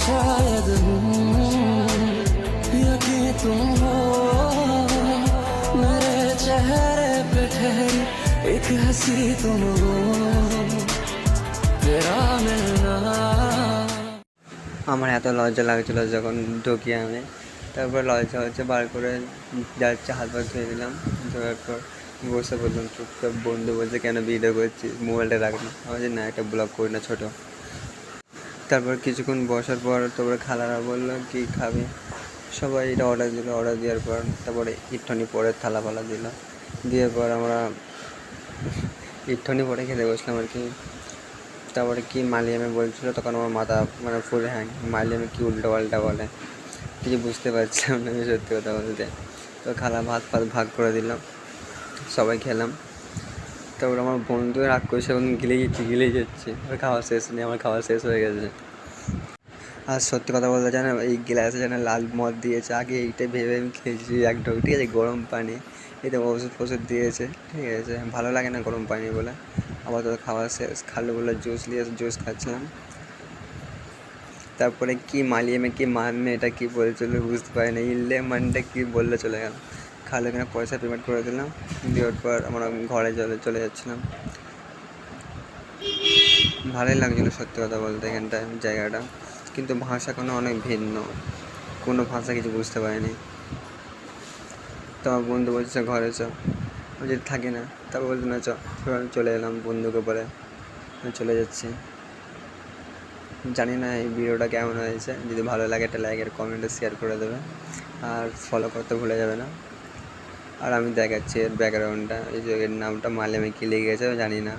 शायद यकीन तुम हो मेरे चेहरे पे ठहरी एक हंसी तुम हो तेरा मिलना। আমার এত লজ্জা লাগছিলো যখন ঢুকি আমি, তারপর লজ্জা হচ্ছে বার করে যাচ্ছে, হাত পা ধুয়ে দিলাম। ধোয়ার পর বসে বললাম চুপচাপ। বন্ধু বলছে কেন ভিডিও করছিস, মোবাইলটা রাখ না। আমার যে না, একটা ব্লগ করি না ছোটো। তারপর কিছুক্ষণ বসার পর তারপরে খালারা বললো কি খাবি, সবাই এটা অর্ডার দিল। অর্ডার দেওয়ার পর তারপরে একটুখানি পরে থালা ফালা দিল, দিয়ে পর আমরা একটুখানি পরে খেতে বসলাম আর কি। তারপরে কি মালিয়ামে বলছিলো, তখন আমার মাথা মানে ফুলে হ্যাঁ মালিয়ামে কি উল্টো পাল্টা বলে, কিছু বুঝতে পারছিলাম না আমি সত্যি কথা বলতে। তো খালা ভাত ফাত ভাগ করে দিলাম, সবাই খেলাম। তারপর আমার বন্ধু রাগ করছে, এখন গিলেই যাচ্ছে। ওর খাওয়া শেষ নেই, আমার খাওয়া শেষ হয়ে গেছে। আর সত্যি কথা বলতে জানো, এই গ্লাসে যেন লাল মদ দিয়েছে, আগে এইটাই ভেবে আমি খেয়েছি এক ঢোক, ঠিক আছে। গরম পানি, এতে ওষুধ ফষুধ দিয়েছে, ঠিক আছে। ভালো লাগে না গরম পানি বলে। আপাতত খাওয়া শেষ, খালো বলে জুস নিয়ে জুস খাচ্ছিলাম। তারপরে কি মালিয়ামে কি মানে এটা কি বলছিল বুঝতে পারি না, ইল্লে মানটা কি বললে চলে গেল। খালো এখানে পয়সা পেমেন্ট করে দিলাম, দেওয়ার পর আমরা ঘরে চলে যাচ্ছিলাম। ভালোই লাগছিলো সত্যি কথা বলতে এখানটায় জায়গাটা, কিন্তু ভাষা কোনো অনেক ভিন্ন, কোনো ভাষা কিছু বুঝতে পারিনি। তো আমার বন্ধু বলছে ঘরে চ, আমি যদি থাকি না। তারপর বলছে না চ, আমি চলে এলাম বন্ধুকে বলে আমি চলে যাচ্ছি। জানি না এই ভিডিওটা কেমন হয়েছে, যদি ভালো লাগে একটা লাইক আর কমেন্টে শেয়ার করে দেবে, আর ফলো করতে ভুলে যাবে না। আর আমি দেখাচ্ছি এর ব্যাকগ্রাউন্ডটা, এই যে এর নামটা মালিয়ামে কী লেগে গেছে জানি না,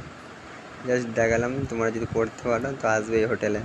জাস্ট দেখালাম। তোমরা যদি পড়তে পারো তো আসবে এই হোটেলে।